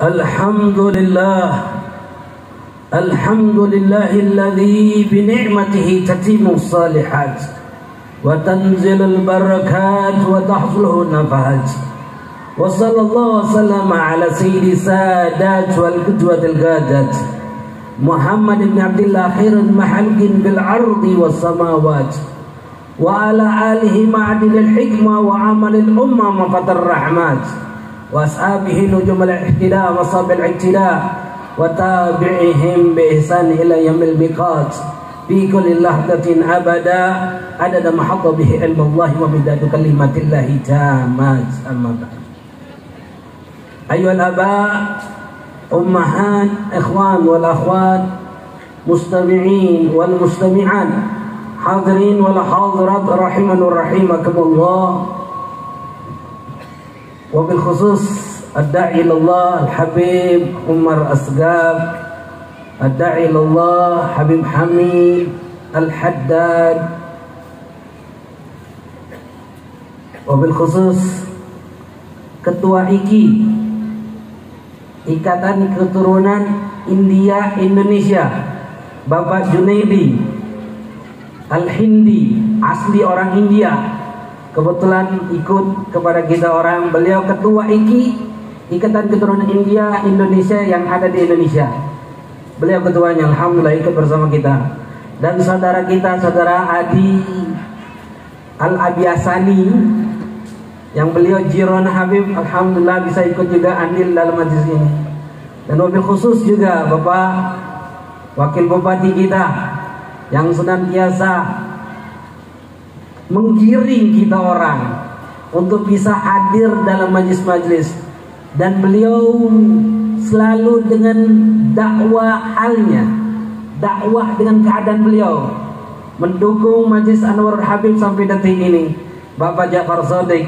Alhamdulillah, alhamdulillahilladzi bini'matihi tatimmu salihat wa tanzilul barakat wa tahsulul nafahat. Wa sallallahu wasallama ala sayyidi sadat wal qudwatil gadat Muhammad ibn Abdullah khairul mahalkin bil ardi was samawat wa ala alihi ma'adilil hikmah wa amalil ummah mafatar rahmat wa ashabihi nujumul ihtida wa sabil ihtida wa tabi'ihim bi ihsan ila yaumil miqat fi kulli lahdatin abada adada mahatta bihi ilmullahi wa midadu kalimatillahi tamat. Amma ba'd. Ayyuhal aba, ummahat, ikhwan wal akhwat, mustami'in wal mustami'at, hadirin wal hadirat rahimanur rahimakumullah. Wabil khusus ad-da'i ilallah al-habib Umar Asgab, ad-da'i ilallah Habib Hamid Al-Haddad. Wabil khusus Ketua IKI, Ikatan Keturunan India Indonesia, Bapak Junaidi Al-Hindi, asli orang India, kebetulan ikut kepada kita orang. Beliau ketua IKI, Ikatan Keturunan India Indonesia yang ada di Indonesia. Beliau ketuanya, alhamdulillah ikut bersama kita. Dan saudara kita, saudara Adi Al-Abiasani, yang beliau jiron Habib, alhamdulillah bisa ikut juga andil dalam majlis ini. Dan wabil khusus juga Bapak Wakil Bupati kita yang senantiasa menggiring kita orang untuk bisa hadir dalam majlis-majlis, dan beliau selalu dengan dakwah halnya, dakwah dengan keadaan beliau mendukung majlis Anwar Habib sampai detik ini. Bapak Ja'far Shadiq,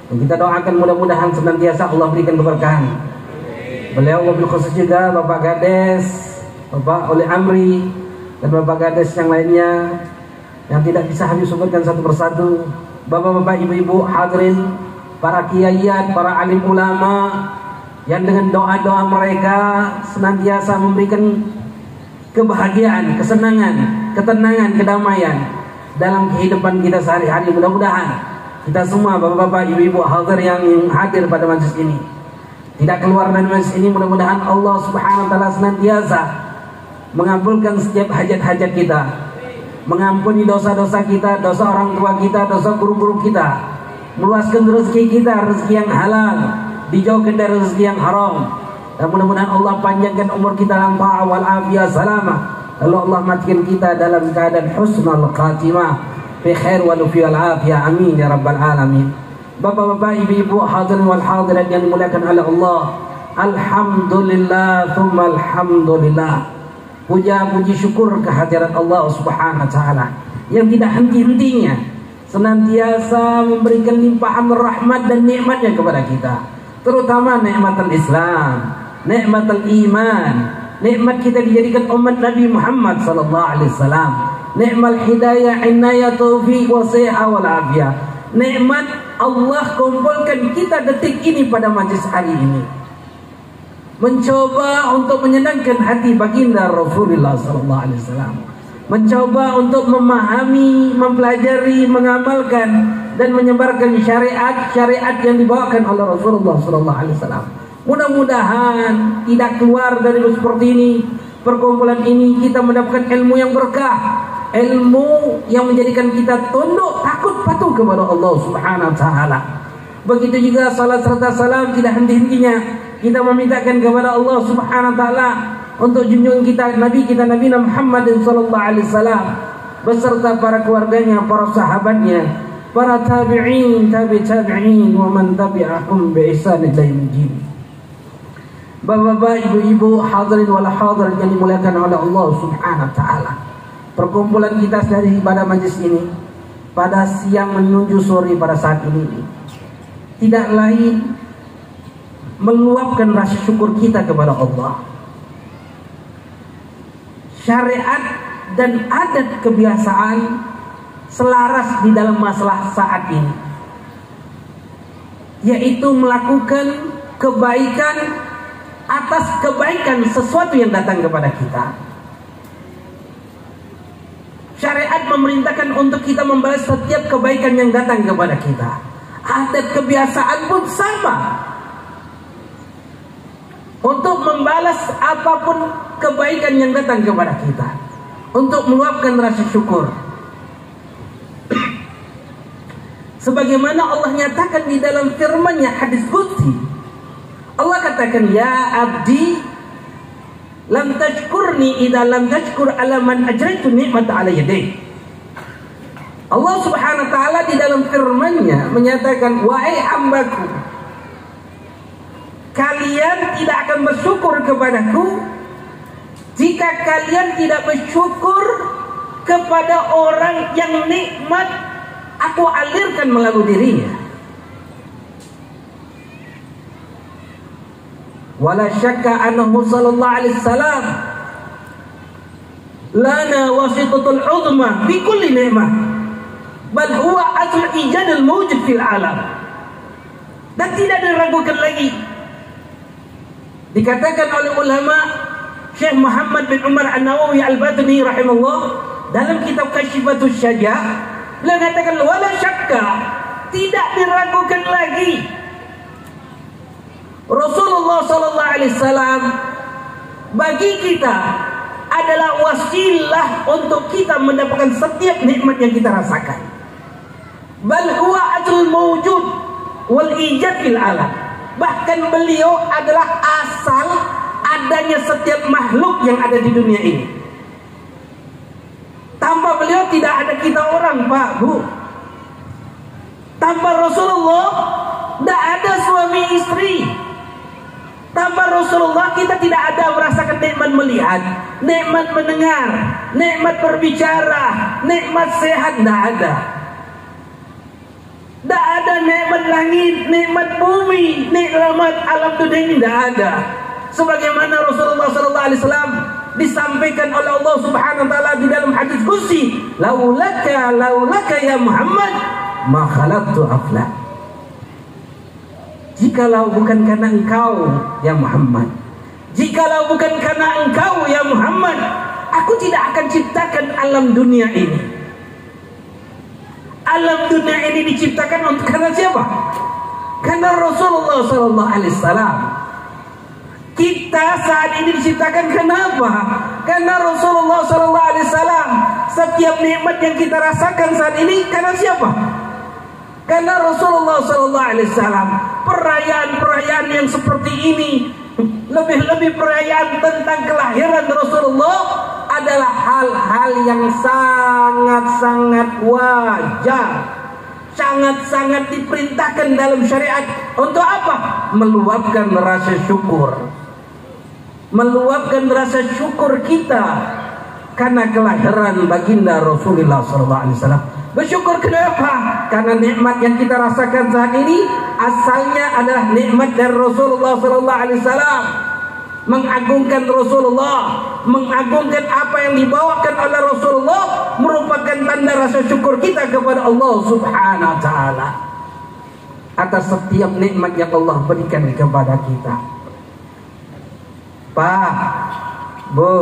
kita doakan mudah-mudahan senantiasa Allah berikan keberkahan. Beliau wabil khusus juga Bapak Gades, Bapak Oli Amri, dan Bapak Gades yang lainnya yang tidak bisa Habib sebutkan satu persatu. Bapak-bapak, ibu-ibu, hadirin, para kiaiat, para alim ulama yang dengan doa-doa mereka senantiasa memberikan kebahagiaan, kesenangan, ketenangan, kedamaian dalam kehidupan kita sehari-hari. Mudah-mudahan kita semua, bapak-bapak, ibu-ibu, hadir yang hadir pada majlis ini, tidak keluar dari majlis ini. Mudah-mudahan Allah Subhanahu wa taala senantiasa mengabulkan setiap hajat-hajat kita, mengampuni dosa-dosa kita, dosa orang tua kita, dosa guru-guru kita, meluaskan rezeki kita, rezeki yang halal, dijauhkan dari rezeki yang haram. Dan mudah-mudahan Allah panjangkan umur kita dalam ta'ah wal afiyah salamah, lalu Allah matikan kita dalam keadaan husnul khatimah fi khair wal afiyah. Amin ya rabbal alamin. Bapak-bapak, ibu-ibu, hadirin wal hadirat yang dimuliakan oleh Allah, alhamdulillah thumma alhamdulillah. Puja puji syukur kehadirat Allah Subhanahu wa taala yang tidak henti-hentinya senantiasa memberikan limpahan rahmat dan nikmatnya kepada kita, terutama nikmatul Islam, nikmatul iman, nikmat kita dijadikan umat Nabi Muhammad sallallahu alaihi wasallam, nikmat hidayah, inayah, taufiq, wasi'ah wal afiyah. Nikmat Allah kumpulkan kita detik ini pada majlis hari ini, mencoba untuk menyenangkan hati baginda Rasulullah sallallahu alaihi wasallam, mencoba untuk memahami, mempelajari, mengamalkan dan menyebarkan syariat-syariat yang dibawakan oleh Rasulullah sallallahu alaihi wasallam. Mudah-mudahan tidak keluar dari seperti ini, perkumpulan ini kita mendapatkan ilmu yang berkah, ilmu yang menjadikan kita tunduk, takut, patuh kepada Allah Subhanahu wa taala. Begitu juga salat serta salam tidak henti-hentinya kita memintakan kepada Allah Subhanahu wa taala untuk junjungan kita Nabi Muhammad sallallahu alaihi wasallam beserta para keluarganya, para sahabatnya, para tabi'in, tabi'in wa man tabi'ahum bi ihsan ila yaumil. Bapak-bapak, ibu-ibu, hadirin wal hadirat yang dimuliakan oleh Allah Subhanahu wa taala. Perkumpulan kita dari pada majlis ini pada siang menuju sore pada saat ini tidak lain meluapkan rasa syukur kita kepada Allah. Syariat dan adat kebiasaan selaras di dalam masalah saat ini, yaitu melakukan kebaikan atas kebaikan sesuatu yang datang kepada kita. Syariat memerintahkan untuk kita membalas setiap kebaikan yang datang kepada kita. Adat kebiasaan pun sama, untuk membalas apapun kebaikan yang datang kepada kita, untuk meluapkan rasa syukur. Sebagaimana Allah nyatakan di dalam firman-Nya, hadis qudsi, Allah katakan, ya abdi lam tashkurni idza lam tashkur ala man ajraitu ni'mat ala yadik. Allah Subhanahu wa taala di dalam firman-Nya menyatakan, wahai hambaku, kalian tidak akan bersyukur kepadaku jika kalian tidak bersyukur kepada orang yang nikmat aku alirkan melalui dirinya. Wala syakka annahu sallallahu alaihi wasallam lana wasitatul uzma bi kulli ni'mah, bal huwa asl ijadul mawjud fil alam. Dan tidak diragukan lagi, dikatakan oleh ulama Syekh Muhammad bin Umar An-Nawawi Al-Badni rahimahullah dalam kitab Kasyifatus Syajah, beliau katakan wala syakka, tidak diragukan lagi, Rasulullah sallallahu alaihi wasallam bagi kita adalah wasilah untuk kita mendapatkan setiap nikmat yang kita rasakan. Bal huwa ajrul mawjud wal ijad fil alam. Bahkan beliau adalah asal adanya setiap makhluk yang ada di dunia ini. Tanpa beliau tidak ada kita orang, Pak, Bu. Tanpa Rasulullah tidak ada suami istri. Tanpa Rasulullah kita tidak ada merasakan nikmat melihat, nikmat mendengar, nikmat berbicara, nikmat sehat, tidak ada. Tidak ada nikmat langit, nikmat bumi, nikmat alam dunia ini tidak ada. Sebagaimana Rasulullah SAW disampaikan oleh Allah Subhanahu Wa Taala di dalam hadis qudsi, laulaka ya Muhammad ma khalaqtu afla. Jikalau bukan karena engkau ya Muhammad, jikalau bukan karena engkau ya Muhammad, aku tidak akan ciptakan alam dunia ini. Alam dunia ini diciptakan untuk karena siapa? Karena Rasulullah SAW. Kita saat ini diciptakan kenapa? Karena Rasulullah SAW. Setiap nikmat yang kita rasakan saat ini karena siapa? Karena Rasulullah SAW. Perayaan-perayaan yang seperti ini, lebih-lebih perayaan tentang kelahiran Rasulullah, adalah hal-hal yang sangat-sangat wajar, sangat-sangat diperintahkan dalam syariat. Untuk apa? Meluapkan rasa syukur, meluapkan rasa syukur kita karena kelahiran baginda Rasulullah SAW. Bersyukur kenapa? Karena nikmat yang kita rasakan saat ini asalnya adalah nikmat dari Rasulullah SAW. Mengagungkan Rasulullah, mengagungkan apa yang dibawakan oleh Rasulullah, merupakan tanda rasa syukur kita kepada Allah Subhanahu Wa Taala atas setiap nikmat yang Allah berikan kepada kita. Pak, Bu,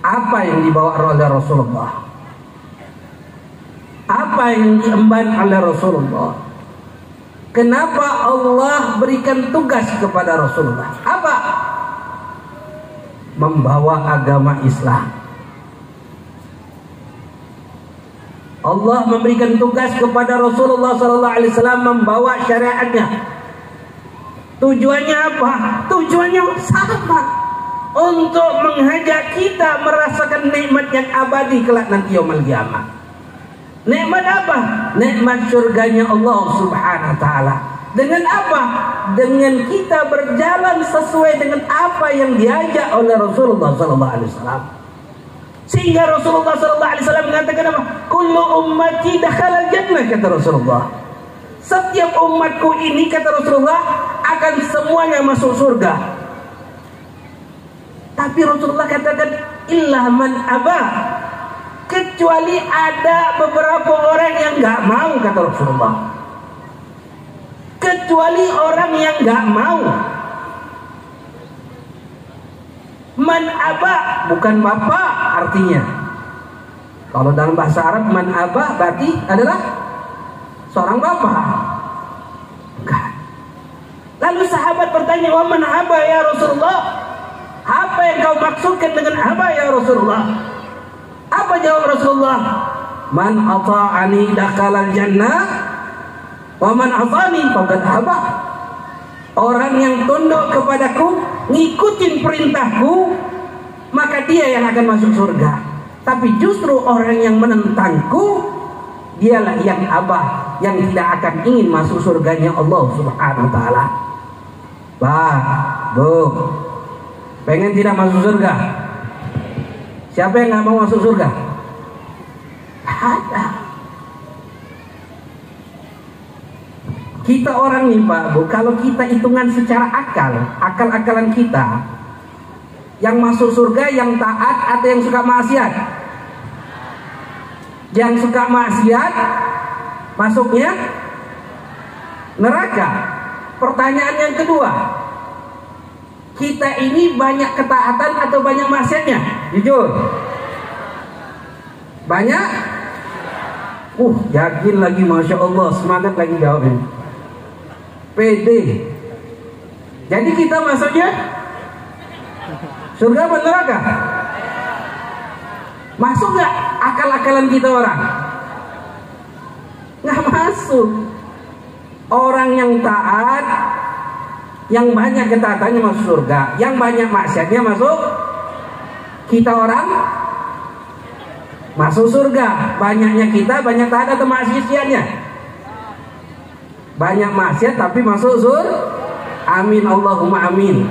apa yang dibawa oleh Rasulullah? Apa yang diemban oleh Rasulullah? Kenapa Allah berikan tugas kepada Rasulullah? Apa? Membawa agama Islam. Allah memberikan tugas kepada Rasulullah SAW membawa syariatnya. Tujuannya apa? Tujuannya sama, untuk mengajak kita merasakan nikmat yang abadi kelak nanti yaumul qiyamah. Nikmat apa? Nikmat surganya Allah Subhanahu Wa Taala. Dengan apa? Dengan kita berjalan sesuai dengan apa yang diajak oleh Rasulullah SAW. Sehingga Rasulullah SAW mengatakan apa? Kullu ummati dakhala jannah, kata Rasulullah. Setiap umatku ini, kata Rasulullah, akan semuanya masuk surga. Tapi Rasulullah katakan illa man aba, kecuali ada beberapa orang yang nggak mau, kata Rasulullah. Kecuali orang yang nggak mau. Man aba bukan bapak artinya. Kalau dalam bahasa Arab man aba berarti adalah seorang bapak. Bukan. Lalu sahabat bertanya, "Wa man aba ya Rasulullah?" Apa yang kau maksudkan dengan aba ya Rasulullah? Apa jawab Rasulullah? Man ata'ani dakhalal jannah wa man asani faqad aba. Orang yang tunduk kepadaku, ngikutin perintahku, maka dia yang akan masuk surga. Tapi justru orang yang menentangku, dialah yang abah, yang tidak akan ingin masuk surganya Allah Subhanahu wa taala. Bah, Bu, pengen tidak masuk surga? Siapa yang nggak mau masuk surga? Ada. Kita orang nih Pak Bu, kalau kita hitungan secara akal-akalan kita, yang masuk surga yang taat atau yang suka maksiat? Yang suka maksiat masuknya neraka. Pertanyaan yang kedua, kita ini banyak ketaatan atau banyak maksiatnya? Jujur. Banyak? Yakin lagi, Masya Allah, semangat lagi jawabin. PD. Jadi kita masuknya surga atau neraka? Masuk gak akal-akalan kita orang? Nggak masuk. Orang yang taat, yang banyak ketaatannya masuk surga, yang banyak maksiatnya masuk. Kita orang masuk surga. Banyaknya kita banyak taat atau maksiatnya? Banyak maksiat tapi masuk surga. Amin, Allahumma amin.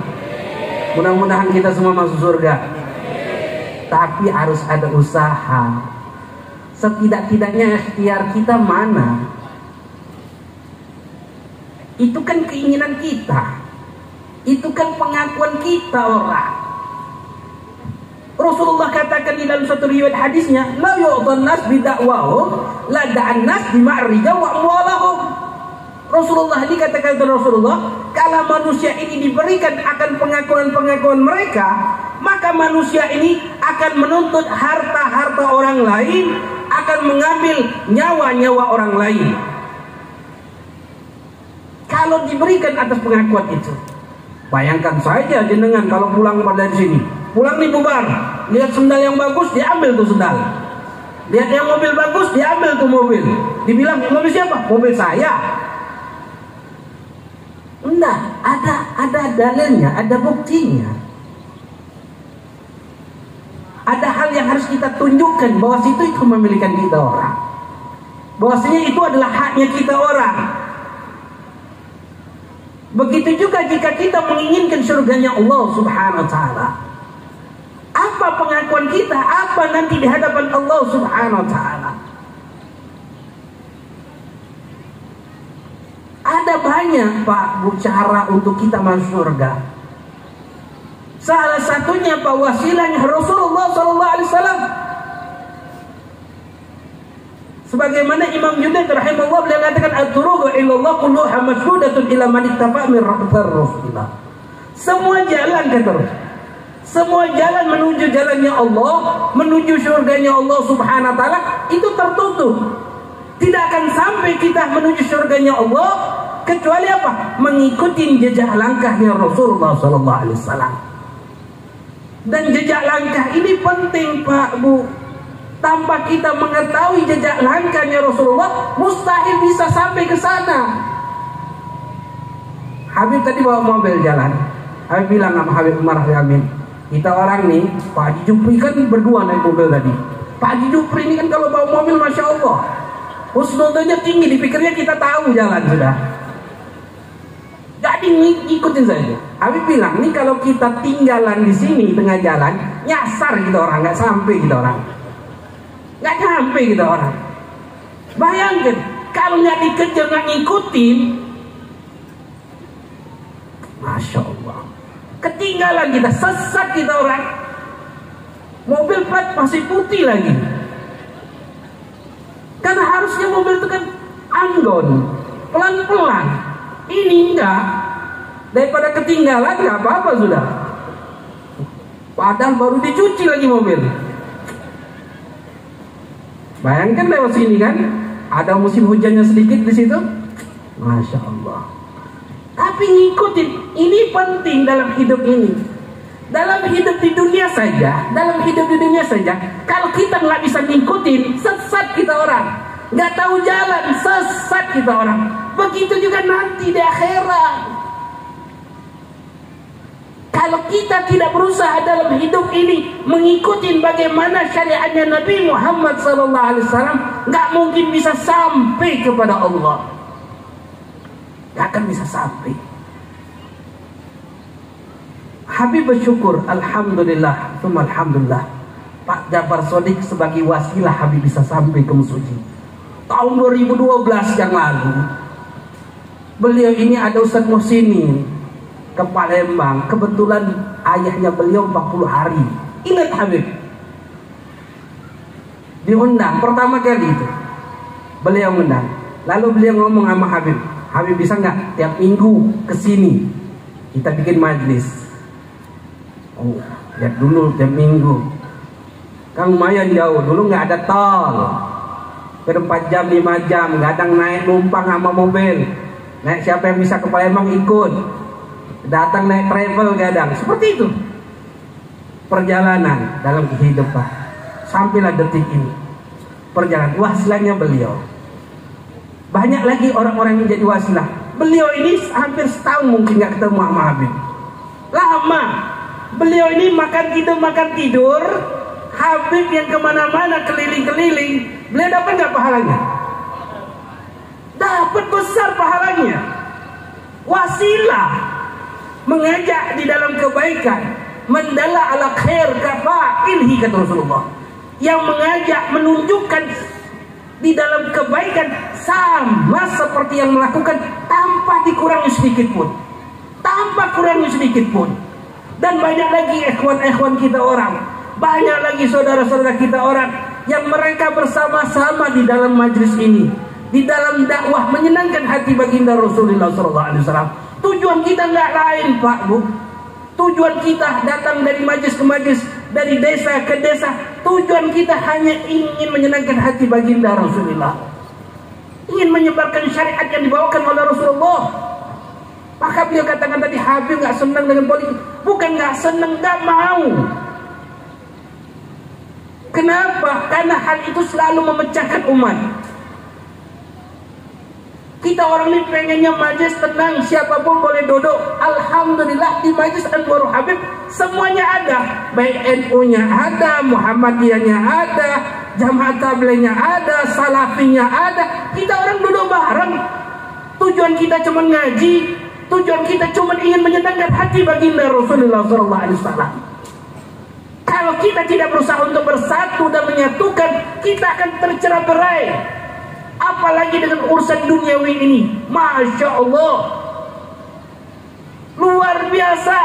Mudah-mudahan kita semua masuk surga. Tapi harus ada usaha. Setidak-tidaknya ikhtiar kita mana? Itu kan keinginan kita. Itu kan pengakuan kita orang. Rasulullah katakan di dalam satu riwayat hadisnya, la yu'dhan nas bidakwahum la da'an nas bima'rija wa amwalahum. Rasulullah ini katakan kepada Rasulullah, kalau manusia ini diberikan akan pengakuan-pengakuan mereka, maka manusia ini akan menuntut harta-harta orang lain, akan mengambil nyawa-nyawa orang lain. Kalau diberikan atas pengakuan itu, bayangkan saja jenengan kalau pulang dari sini, pulang nih bubar, lihat sendal yang bagus, diambil tuh sendal. Lihat yang mobil bagus, diambil tuh mobil. Dibilang mobil siapa? Mobil saya. Enggak, ada dalilnya, ada buktinya. Ada hal yang harus kita tunjukkan bahwa itu memilikan kita orang. Bahwasanya itu adalah haknya kita orang. Begitu juga jika kita menginginkan surganya Allah Subhanahu wa taala. Apa pengakuan kita? Apa nanti di hadapan Allah Subhanahu wa taala? Ada banyak Pak Bu cara untuk kita masuk surga. Salah satunya Pak wasilahnya Rasulullah SAW. Sebagaimana Imam Junaid rahimahullah beliau mengatakan at-turuqu ilallah kulluha mashudatun ila man ittafa min Rasulullah. Semua jalan kata Rasul. Semua jalan menuju jalannya Allah, menuju surganya Allah Subhanahu wa taala itu tertutup. Tidak akan sampai kita menuju surganya Allah kecuali apa? Mengikuti jejak langkahnya Rasulullah sallallahu alaihi wasallam. Dan jejak langkah ini penting Pak Bu. Tanpa kita mengetahui jejak langkahnya Rasulullah, mustahil bisa sampai ke sana. Habib tadi bawa mobil jalan. Habib bilang sama Habib Umar Yamin, kita orang nih, Pak Haji Jupri kan berdua naik mobil tadi. Pak Haji Jupri ini kan kalau bawa mobil Masya Allah husnudanya tinggi, dipikirnya kita tahu jalan sudah. Jadi ikutin saja. Habib bilang, nih kalau kita tinggalan di sini tengah jalan, nyasar kita orang, nggak sampai kita orang, nggak sampai kita orang. Bayangkan kalau nggak dikejar, nggak ngikutin, Masya Allah, ketinggalan kita, sesat kita orang. Mobil plat masih putih lagi. Karena harusnya mobil itu kan anggon, pelan-pelan. Ini enggak. Daripada ketinggalan nggak apa-apa sudah. Padahal baru dicuci lagi mobil. Bayangkan lewat sini kan, ada musim hujannya sedikit di situ. Masya Allah. Tapi ngikutin, ini penting dalam hidup ini. Dalam hidup di dunia saja, kalau kita nggak bisa ngikutin, sesat kita orang. Nggak tahu jalan, sesat kita orang. Begitu juga nanti di akhirat. Kalau kita tidak berusaha dalam hidup ini mengikuti bagaimana syariatnya Nabi Muhammad SAW, nggak mungkin bisa sampai kepada Allah. Nggak akan bisa sampai. Habib bersyukur, alhamdulillah, alhamdulillah. Pak Jafar Shadiq sebagai wasilah Habib bisa sampai ke Mesuji. Tahun 2012 yang lalu, beliau ini ada Ustadz Muhsini ke Palembang, kebetulan ayahnya beliau 40 hari. Ingat Habib, diundang pertama kali itu, beliau undang. Lalu beliau ngomong sama Habib, Habib bisa nggak tiap minggu kesini kita bikin majlis? Oh, lihat dulu tiap minggu. Kan lumayan jauh, dulu nggak ada tol, 4 jam 5 jam, kadang naik numpang sama mobil. Naik siapa yang bisa ke Palembang ikut. Datang naik travel kadang, seperti itu perjalanan dalam kehidupan. Sampailah detik ini perjalanan wasilahnya beliau. Banyak lagi orang-orang yang jadi wasilah. Beliau ini hampir setahun mungkin gak ketemu sama Habib. Lama. Beliau ini makan tidur. Habib yang kemana-mana keliling-keliling, beliau dapat gak pahalanya? Dapat besar pahalanya. Wasilah, mengajak di dalam kebaikan, mendalla ala khair kafa'ilhi, kata Rasulullah. Yang mengajak, menunjukkan di dalam kebaikan sama seperti yang melakukan, tanpa dikurangi sedikit pun, Dan banyak lagi ikhwan-ikhwan kita orang, banyak lagi saudara-saudara kita orang yang mereka bersama-sama di dalam majlis ini, di dalam dakwah menyenangkan hati baginda Rasulullah SAW. Tujuan kita nggak lain Pak Bu. Tujuan kita datang dari majlis ke majlis, dari desa ke desa. Tujuan kita hanya ingin menyenangkan hati baginda Rasulullah. Ingin menyebarkan syariat yang dibawakan oleh Rasulullah. Maka beliau katakan tadi, Habib nggak senang dengan politik. Bukan nggak senang, nggak mau. Kenapa? Karena hal itu selalu memecahkan umat. Kita orang ini pengennya majlis tenang, siapapun boleh duduk. Alhamdulillah di majlis Anwarul Habib semuanya ada. Baik NU-nya ada, Muhammadiyahnya ada, Jamaah Tabligh-nya ada, Salafinya ada. Kita orang duduk bareng. Tujuan kita cuma ngaji, tujuan kita cuma ingin menyenangkan hati baginda Rasulullah SAW. Kalau kita tidak berusaha untuk bersatu dan menyatukan, kita akan tercerai-berai. Apalagi dengan urusan duniawi ini, Masya Allah, luar biasa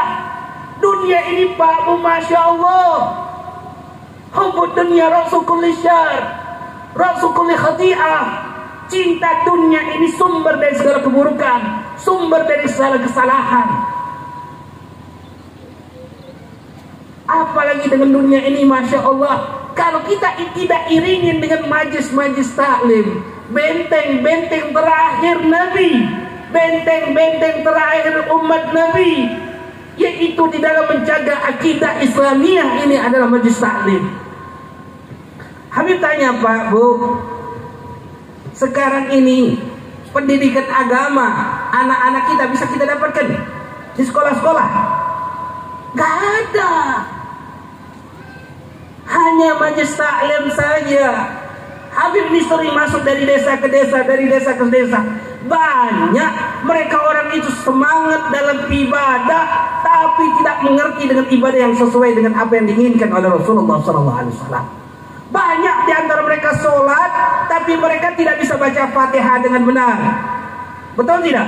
dunia ini Pak Bu, Masya Allah. Hubbud dunia ra'su kulli syar, ra'su kulli khati'ah. Cinta dunia ini sumber dari segala keburukan, sumber dari segala kesalahan. Apalagi dengan dunia ini, Masya Allah. Kalau kita tidak iringin dengan majlis-majlis taklim, benteng-benteng terakhir Nabi, benteng-benteng terakhir umat Nabi, yaitu di dalam menjaga akidah Islamiyah, ini adalah majlis taklim. Habib tanya, Pak Bu, sekarang ini pendidikan agama anak-anak kita bisa kita dapatkan di sekolah-sekolah? Gak ada. Hanya majlis taklim saja. Habib ini sering masuk dari desa ke desa, dari desa ke desa. Banyak mereka orang itu semangat dalam ibadah, tapi tidak mengerti dengan ibadah yang sesuai dengan apa yang diinginkan oleh Rasulullah SAW. Banyak di antara mereka sholat, tapi mereka tidak bisa baca Fatihah dengan benar. Betul tidak?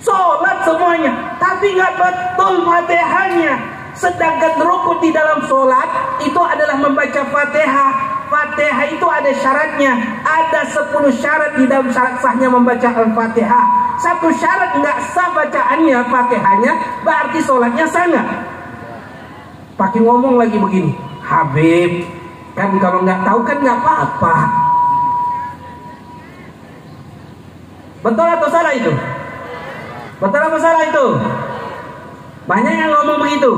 Sholat semuanya, tapi nggak betul Fatihahnya. Sedangkan rukun di dalam sholat itu adalah membaca Fatihah. Fatihah itu ada syaratnya. Ada 10 syarat di dalam syarat sahnya membaca Al-Fatihah. Satu syarat nggak sah bacaannya Fatihahnya, berarti sholatnya sah nggak? pakai ngomong lagi begini, Habib, kan kalau nggak tahu kan nggak apa-apa. Betul atau salah itu? Betul atau salah itu? Banyak yang ngomong begitu.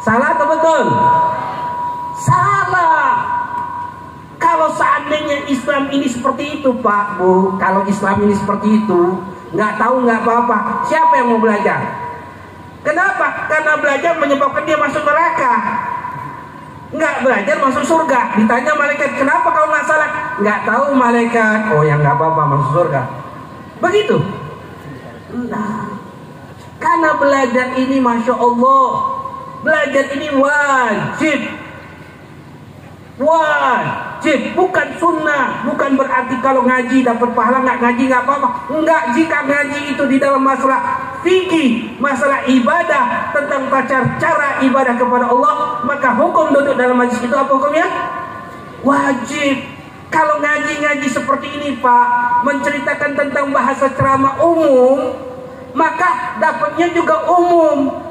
Salah atau betul? Salah. Kalau seandainya Islam ini seperti itu, Pak, Bu, kalau Islam ini seperti itu, nggak tahu nggak apa-apa. Siapa yang mau belajar? Kenapa? Karena belajar menyebabkan dia masuk neraka. Nggak belajar masuk surga. Ditanya malaikat, kenapa kau nggak salat? Nggak tahu malaikat. Oh ya nggak apa-apa, masuk surga. Begitu. Nah, karena belajar ini Masya Allah, belajar ini wajib. Wajib, bukan sunnah. Bukan berarti kalau ngaji dapat pahala, nggak ngaji nggak apa-apa. Enggak, jika ngaji itu di dalam masalah fikih, masalah ibadah, tentang cara ibadah kepada Allah, maka hukum duduk dalam majlis itu apa hukumnya? Wajib. Kalau ngaji-ngaji seperti ini, Pak, menceritakan tentang bahasa ceramah umum, maka dapatnya juga umum.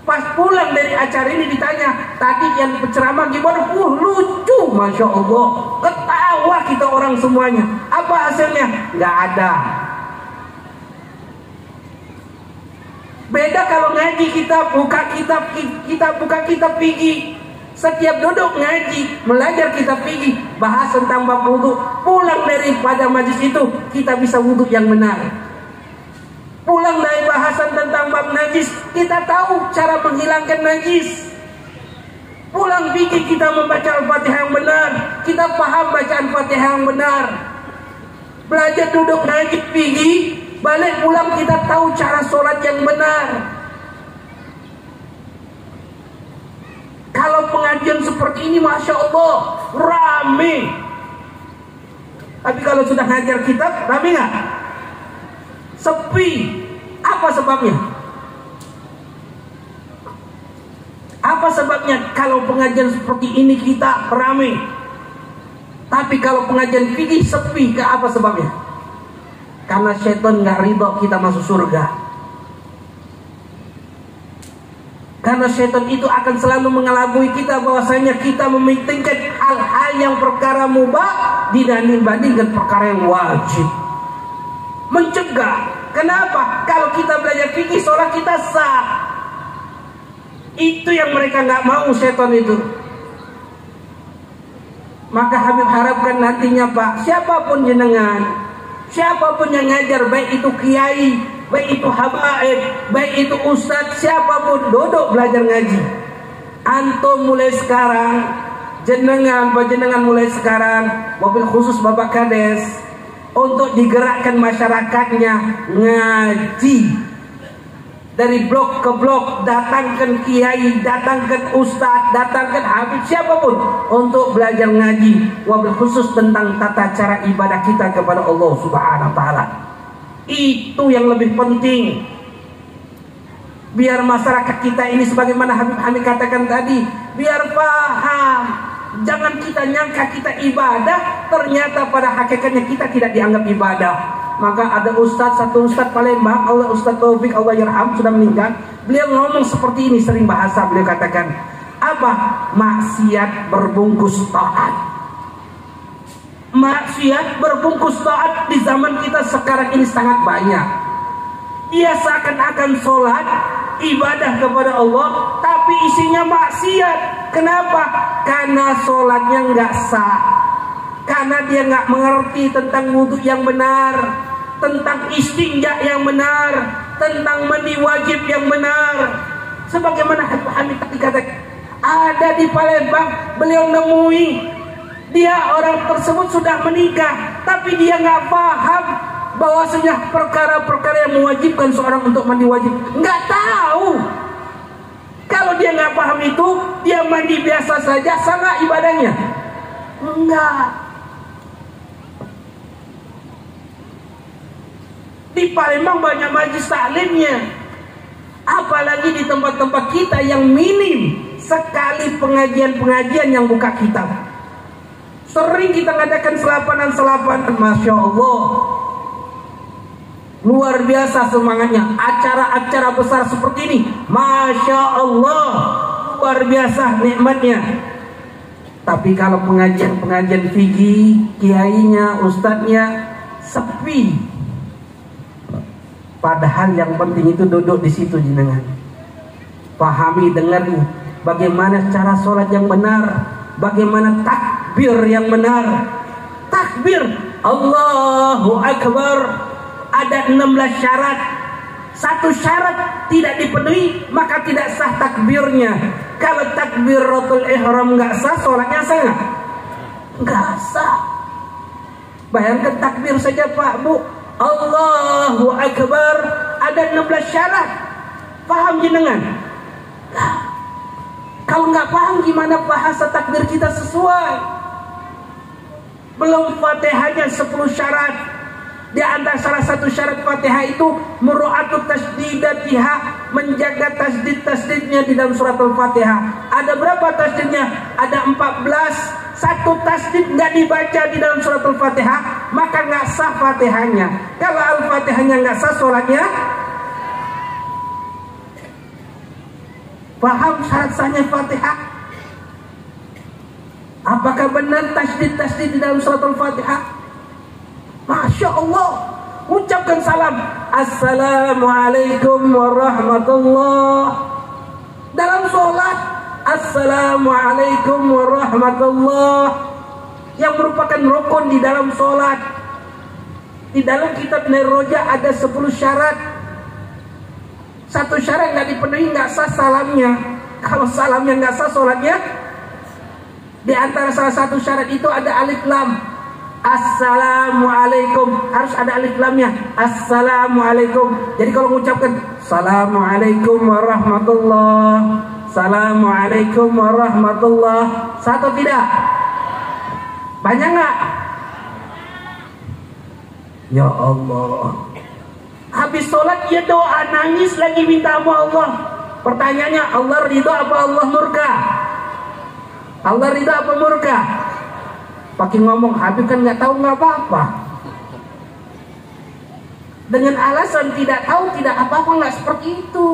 Pas pulang dari acara ini ditanya, tadi yang penceramah gimana? Lucu, Masya Allah. Ketawa kita orang semuanya. Apa hasilnya? Nggak ada. Beda kalau ngaji, kita buka kitab fikih. Setiap duduk ngaji, belajar kitab fikih, bahas tentang bab wudu. Pulang daripada majlis itu, kita bisa wudu yang benar. Pulang dari bahasan tentang bab najis, kita tahu cara menghilangkan najis. Pulang fikih kita membaca Al-Fatihah yang benar, kita paham bacaan Fatihah yang benar. Belajar duduk ngaji fikih, balik pulang kita tahu cara sholat yang benar. Kalau pengajian seperti ini, Masya Allah, rame. Tapi kalau sudah ngajar kitab, rame nggak? Sepi. Apa sebabnya? Apa sebabnya kalau pengajian seperti ini kita ramai, tapi kalau pengajian fikih sepi? Apa sebabnya? Karena setan nggak ridho kita masuk surga. Karena setan itu akan selalu mengelabui kita bahwasanya kita mementingkan hal-hal yang perkara mubah dibandingkan perkara yang wajib. Mencegah. Kenapa? Kalau kita belajar fikih, sholat kita sah. Itu yang mereka nggak mau, setan itu. Maka Habib harapkan nantinya, Pak, siapapun jenengan, siapapun yang ngajar, baik itu kiai, baik itu habaib, baik itu ustadz, siapapun, duduk belajar ngaji. Antum mulai sekarang, jenengan mulai sekarang, mobil khusus Bapak Kades, untuk digerakkan masyarakatnya ngaji. Dari blok ke blok, datangkan kiai, datangkan ustadz, datangkan habib, siapapun untuk belajar ngaji, wabil khusus tentang tata cara ibadah kita kepada Allah Subhanahu wa ta'ala. Itu yang lebih penting. Biar masyarakat kita ini, sebagaimana Habib Hamid katakan tadi, biar paham. Jangan kita nyangka kita ibadah, ternyata pada hakikatnya kita tidak dianggap ibadah. Maka ada satu ustadz Palembang, Allah Ustadz Taufik, Allah yarham, sudah meninggal. Beliau ngomong seperti ini, sering bahasa, beliau katakan, apa? Maksiat berbungkus taat. Maksiat berbungkus taat di zaman kita sekarang ini sangat banyak. Dia seakan-akan sholat, ibadah kepada Allah, tapi isinya maksiat. Kenapa? Karena sholatnya nggak sah, karena dia nggak mengerti tentang wudhu yang benar, tentang istinja yang benar, tentang mandi wajib yang benar. Sebagaimana Hamid tadi katakan, ada di Palembang, beliau nemui, dia orang tersebut sudah menikah, tapi dia nggak paham bahwasanya perkara-perkara yang mewajibkan seorang untuk mandi wajib, nggak tahu. Kalau dia nggak paham itu, dia mandi biasa saja, sama ibadahnya? Enggak. Di Palembang banyak majlis taklimnya, apalagi di tempat-tempat kita yang minim sekali pengajian-pengajian yang buka kitab. Sering kita ngadakan selapanan-selapanan, Masya Allah, luar biasa semangatnya. Acara-acara besar seperti ini, Masya Allah, luar biasa nikmatnya. Tapi kalau pengajian fikih, kiainya, ustadznya sepi. Padahal yang penting itu duduk di situ jenengan. Pahami, dengar bagaimana cara sholat yang benar, bagaimana takbir yang benar. Takbir Allahu Akbar ada 16 syarat. Satu syarat tidak dipenuhi maka tidak sah takbirnya. Kalau takbiratul ihram nggak sah, sholatnya sah nggak? Nggak sah. Bayangkan takbir saja Pak Bu, Allahu Akbar ada 16 syarat. Paham jenengan? Nah, kalau nggak paham gimana bahasa takbir kita sesuai? Belum Fatihahnya 10 syarat. Di antara salah satu syarat Fatihah itu mura'atut tasdidatiha, menjaga tasdid-tasdidnya di dalam surat Al-Fatihah. Ada berapa tasdidnya? Ada 14. Satu tasdid nggak dibaca di dalam surat Al-Fatihah, maka nggak sah Fatihahnya. Kalau Al-Fatihahnya nggak sah, sholatnya. Paham syarat sahnya Fatihah? Apakah benar tasdid-tasdid di dalam surat Al-Fatihah? Masya Allah, ucapkan salam, Assalamualaikum warahmatullah. Dalam sholat, Assalamualaikum warahmatullah, yang merupakan rukun di dalam sholat. Di dalam kitab Nairoja ada 10 syarat. Satu syarat nggak dipenuhi, nggak sah salamnya. Kalau salamnya nggak sah, sholatnya. Di antara salah satu syarat itu ada alif lam. Assalamualaikum, harus ada alif lamnya. Assalamualaikum. Jadi kalau mengucapkan Assalamualaikum warahmatullah, Assalamualaikum warahmatullah, satu tidak? Banyak nggak? Ya Allah. Habis sholat dia doa, nangis lagi minta sama Allah. Pertanyaannya, Allah ridho apa Allah murka? Allah ridho apa murka? Pakai ngomong Habib kan nggak tahu nggak apa-apa. Dengan alasan tidak tahu tidak apa-apa, nggak seperti itu.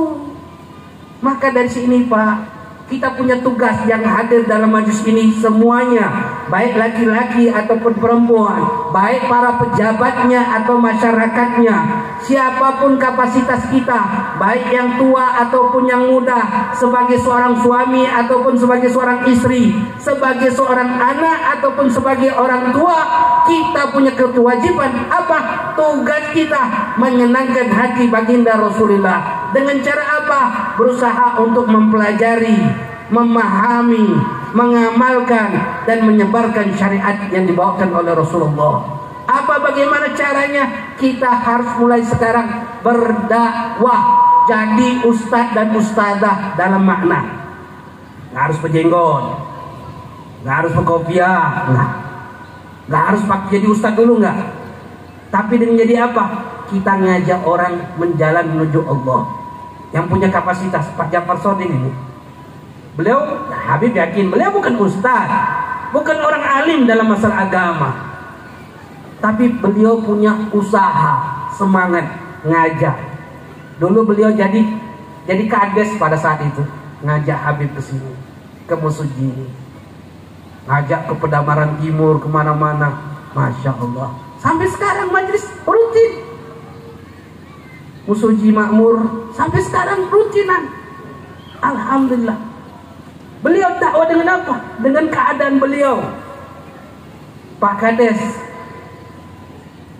Maka dari sini Pak, kita punya tugas yang hadir dalam majelis ini semuanya, baik laki-laki ataupun perempuan, baik para pejabatnya atau masyarakatnya, siapapun kapasitas kita, baik yang tua ataupun yang muda, sebagai seorang suami ataupun sebagai seorang istri, sebagai seorang anak ataupun sebagai orang tua, kita punya kewajiban apa? Tugas kita menyenangkan hati baginda Rasulullah. Dengan cara apa? Berusaha untuk mempelajari, memahami, mengamalkan dan menyebarkan syariat yang dibawakan oleh Rasulullah. Apa bagaimana caranya? Kita harus mulai sekarang berdakwah, jadi ustadz dan ustadzah dalam makna. Nggak harus berjenggot, nggak harus berkopiah, nggak harus jadi ustadz dulu, nggak. Tapi dengan jadi apa? Kita ngajak orang menjalan menuju Allah. Yang punya kapasitas Pak Jafar Soding ini, beliau Habib yakin beliau bukan ustadz, bukan orang alim dalam masalah agama, tapi beliau punya usaha, semangat ngajak. Dulu beliau jadi kades pada saat itu, ngajak Habib ke sini, ke Musuji, ngajak ke Pedamaran Timur, kemana-mana. Masya Allah, sampai sekarang majelis rutin. Musuji makmur sampai sekarang rutinan. Alhamdulillah. Beliau dakwah dengan apa? Dengan keadaan beliau. Pak Kades,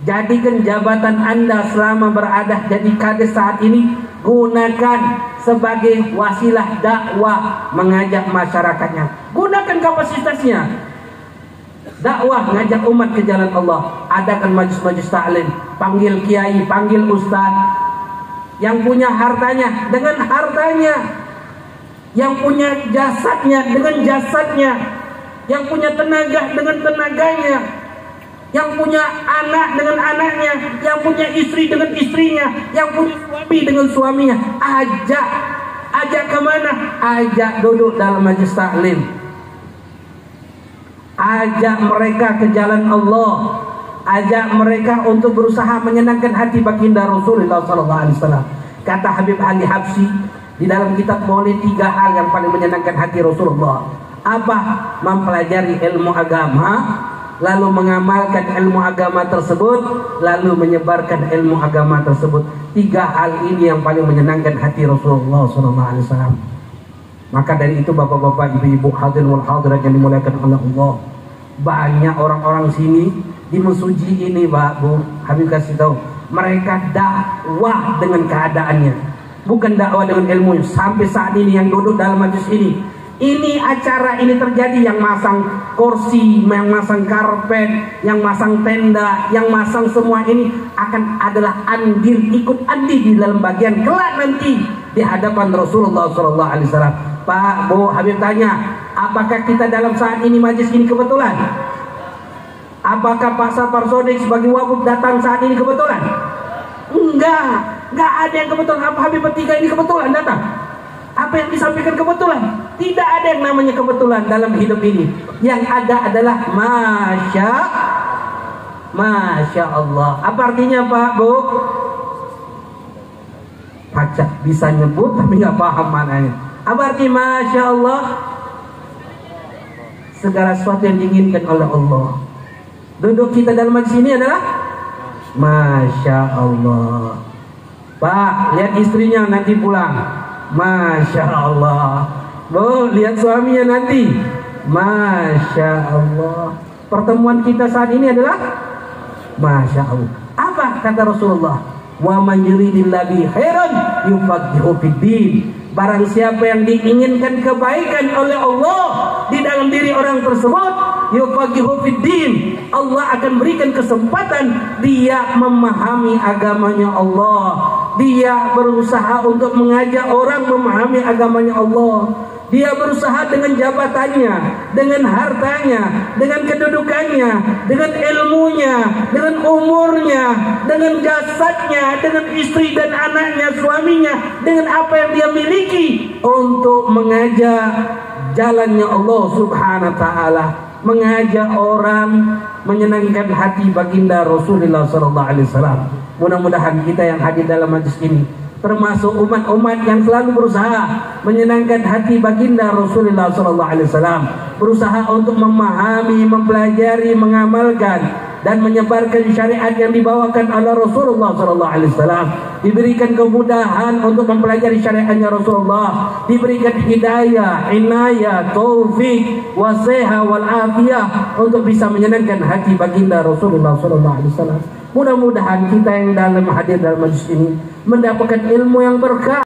jadikan jabatan Anda selama berada jadi Kades saat ini, gunakan sebagai wasilah dakwah, mengajak masyarakatnya. Gunakan kapasitasnya. Dakwah, ngajak umat ke jalan Allah. Adakan majlis-majlis ta'lim, panggil kiai, panggil ustaz. Yang punya hartanya dengan hartanya, yang punya jasadnya dengan jasadnya, yang punya tenaga dengan tenaganya, yang punya anak dengan anaknya, yang punya istri dengan istrinya, yang punya suami dengan suaminya. Ajak kemana? Ajak duduk dalam majlis taklim, ajak mereka ke jalan Allah, ajak mereka untuk berusaha menyenangkan hati baginda Rasulullah SAW. Kata Habib Ali Habsyi, Di dalam kitab Maulid 3 hal yang paling menyenangkan hati Rasulullah. Apa? Mempelajari ilmu agama, lalu mengamalkan ilmu agama tersebut, lalu menyebarkan ilmu agama tersebut. 3 hal ini yang paling menyenangkan hati Rasulullah SAW. Maka dari itu bapak-bapak, ibu-ibu, hadirin wal hadirat yang dimuliakan oleh Allah, banyak orang-orang sini di Mesuji ini, Pak Bu Habib kasih tahu, mereka dakwah dengan keadaannya, bukan dakwah dengan ilmunya. Sampai saat ini yang duduk dalam majlis ini acara ini terjadi, yang masang kursi, yang masang karpet, yang masang tenda, yang masang semua ini akan adalah andil, ikut andil di dalam bagian kelak nanti di hadapan Rasulullah SAW. Pak Bu Habib tanya, apakah kita dalam saat ini majlis ini kebetulan? Apakah Pak Sapar Sodik sebagai wabub datang saat ini kebetulan? Enggak ada yang kebetulan. Apa Habib bertiga ini kebetulan datang? Apa yang disampaikan kebetulan? Tidak ada yang namanya kebetulan dalam hidup ini. Yang ada adalah Masya Allah. Apa artinya Pak Bu? Pacak bisa nyebut tapi nggak paham maknanya. Apa arti Masya Allah? Segala sesuatu yang diinginkan oleh Allah. Duduk kita dalam majlis ini adalah Masya Allah. Pak, lihat istrinya nanti pulang, Masya Allah. Bu, lihat suaminya nanti, Masya Allah. Pertemuan kita saat ini adalah Masya Allah. Apa kata Rasulullah? Wa man yuridillahu khairan yufaqihu fiddin. Barang siapa yang diinginkan kebaikan oleh Allah di dalam diri orang tersebut, yufaqihu fiddin, Allah akan berikan kesempatan dia memahami agamanya Allah. Dia berusaha untuk mengajak orang memahami agamanya Allah. Dia berusaha dengan jabatannya, dengan hartanya, dengan kedudukannya, dengan ilmunya, dengan umurnya, dengan jasadnya, dengan istri dan anaknya, suaminya, dengan apa yang dia miliki untuk mengajak jalannya Allah Subhanahu wa taala, mengajak orang, menyenangkan hati baginda Rasulullah sallallahu alaihi wasallam. Mudah-mudahan kita yang hadir dalam majlis ini termasuk umat-umat yang selalu berusaha menyenangkan hati baginda Rasulullah SAW, berusaha untuk memahami, mempelajari, mengamalkan dan menyebarkan syariat yang dibawakan oleh Rasulullah SAW. Diberikan kemudahan untuk mempelajari syariatnya Rasulullah, diberikan hidayah, inayah, taufik, wasiha wal afiyah untuk bisa menyenangkan hati baginda Rasulullah SAW. Mudah-mudahan kita yang dalam hadir dalam majlis ini mendapatkan ilmu yang berkah.